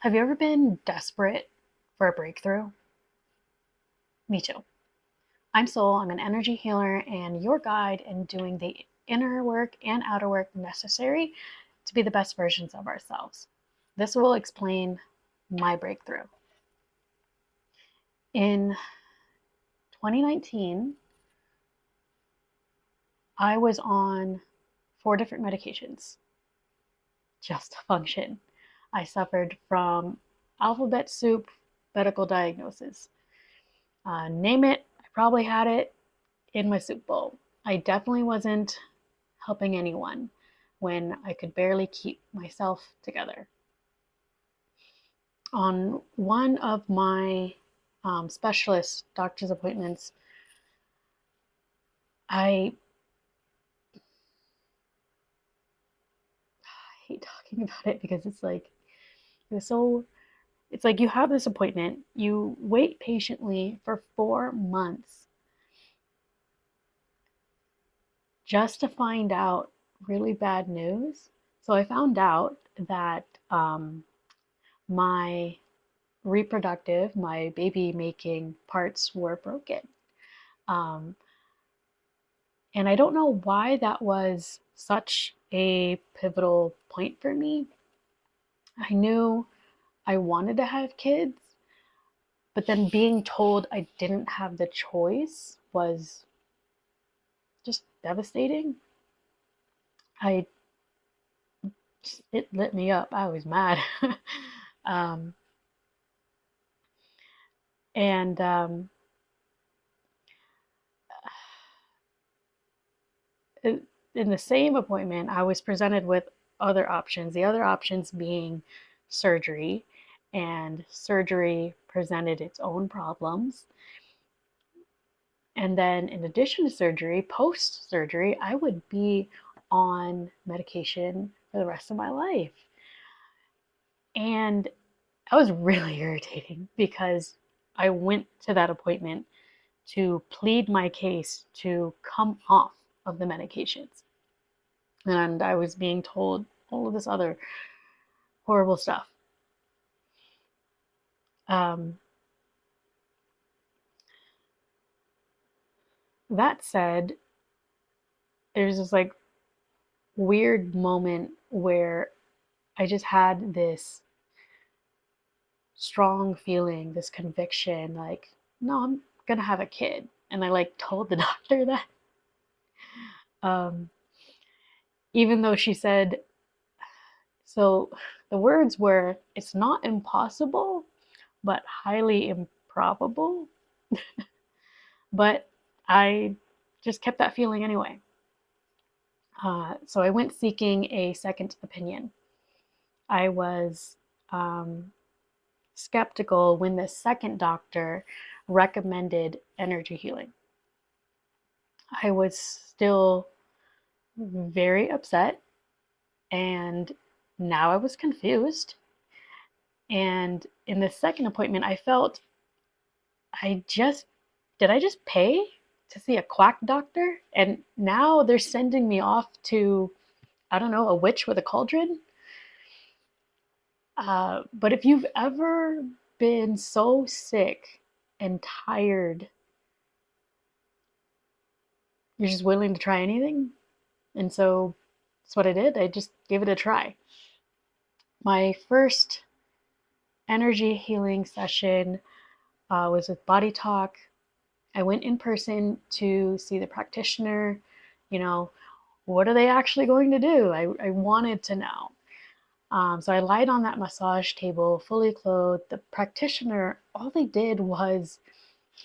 Have you ever been desperate for a breakthrough? Me too. I'm Soul. I'm an energy healer and your guide in doing the inner work and outer work necessary to be the best versions of ourselves. This will explain my breakthrough. In 2019, I was on 4 different medications just to function. I suffered from alphabet soup medical diagnosis. Name it, I probably had it in my soup bowl. I definitely wasn't helping anyone when I could barely keep myself together. On one of my specialist doctor's appointments, I hate talking about it because it was so it's like you have this appointment, you wait patiently for 4 months just to find out really bad news. So I found out that my my baby making parts were broken. Um, and I don't know why that was such a pivotal point for me. I knew I wanted to have kids, but then being told I didn't have the choice was just devastating. I it lit me up. I was mad. um, and in the same appointment, I was presented with other options. The other options being surgery, and surgery presented its own problems. And then, in addition to surgery, post surgery, I would be on medication for the rest of my life. And that was really irritating because I went to that appointment to plead my case to come off of the medications. And I was being told all of this other horrible stuff. Um, that said, there's this weird moment where I just had this strong feeling, this conviction, like, no, I'm gonna have a kid. And I told the doctor that. Um, Even though she said, so the words were, it's not impossible, but highly improbable. But I just kept that feeling anyway. So I went seeking a second opinion. I was um, skeptical when the second doctor recommended energy healing. I was still very upset, and now I was confused. And in the second appointment, I felt I just did I just pay to see a quack doctor? And now they're sending me off to, I don't know, a witch with a cauldron? But if you've ever been so sick and tired, you're just willing to try anything. And so that's what I did. I just gave it a try. My first energy healing session was with Body Talk. I went in person to see the practitioner. You know, what are they actually going to do? I wanted to know. So I lied on that massage table, fully clothed. The practitioner, all they did was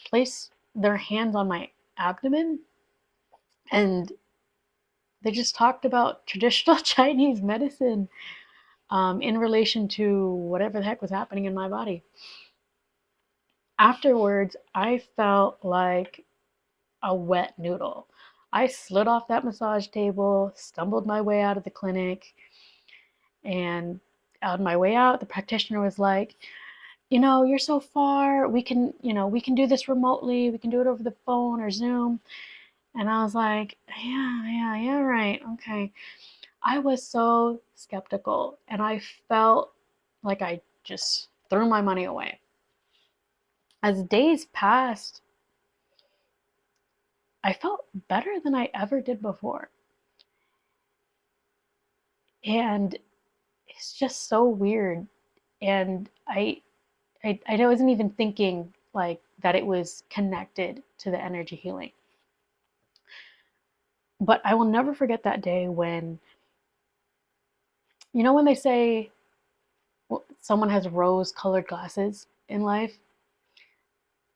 place their hands on my abdomen, and they just talked about traditional Chinese medicine in relation to whatever the heck was happening in my body. Afterwards, I felt like a wet noodle. I slid off that massage table, stumbled my way out of the clinic, and on my way out, the practitioner was like, you're so far. We can do this remotely. We can do it over the phone or Zoom. And I was like, yeah, right. Okay. I was so skeptical and I felt like I just threw my money away. As days passed, I felt better than I ever did before. And it's just so weird. And I wasn't even thinking like that it was connected to the energy healing. But I will never forget that day when, when they say someone has rose colored glasses in life?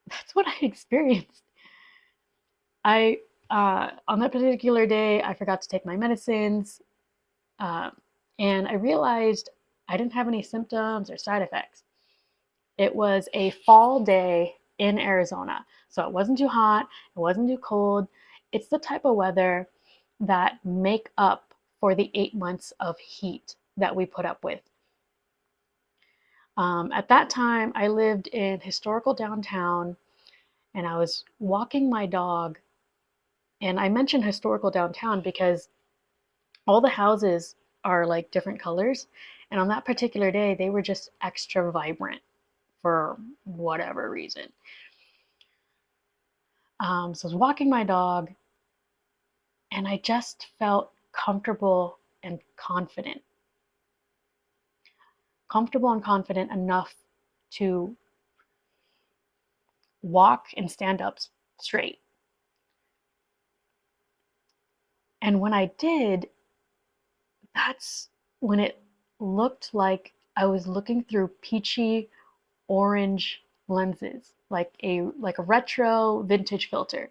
That's what I experienced. I, on that particular day, I forgot to take my medicines, uh, and I realized I didn't have any symptoms or side effects. It was a fall day in Arizona, so it wasn't too hot, it wasn't too cold. It's the type of weather that make up for the 8 months of heat that we put up with. At that time, I lived in historical downtown and I was walking my dog. And I mentioned historical downtown because all the houses are like different colors. And on that particular day, they were just extra vibrant for whatever reason. So I was walking my dog and I just felt comfortable and confident. Comfortable and confident enough to walk and stand up straight. And when I did, that's when it looked like I was looking through peachy orange lenses, like a retro vintage filter.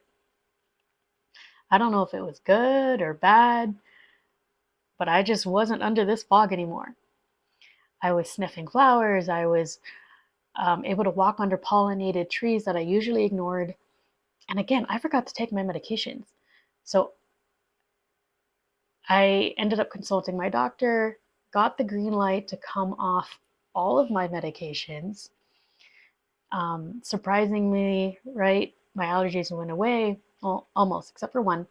I don't know if it was good or bad, but I just wasn't under this fog anymore. I was sniffing flowers. I was able to walk under pollinated trees that I usually ignored. And again, I forgot to take my medications. So I ended up consulting my doctor, got the green light to come off all of my medications. Surprisingly, right, my allergies went away, well, almost, except for one.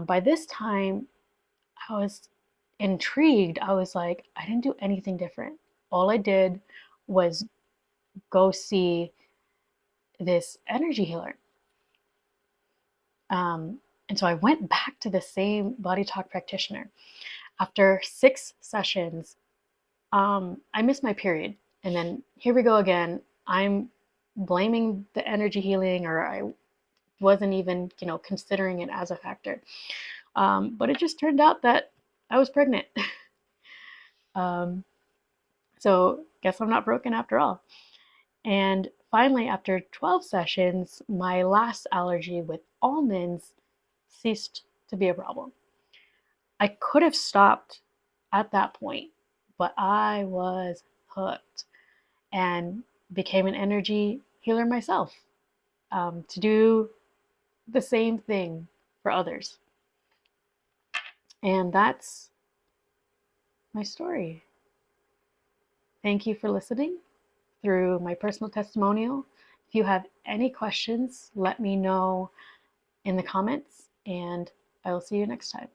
By this time, I was intrigued. I was like, I didn't do anything different. All I did was go see this energy healer. And so I went back to the same Body Talk practitioner. After 6 sessions, I missed my period. And then here we go again. I'm blaming the energy healing, or I wasn't even, considering it as a factor. But it just turned out that I was pregnant. um, so guess I'm not broken after all. And finally, after 12 sessions, my last allergy with almonds ceased to be a problem. I could have stopped at that point, but I was hooked and became an energy healer myself, to do the same thing for others. And that's my story. Thank you for listening through my personal testimonial. If you have any questions, let me know in the comments, and I will see you next time.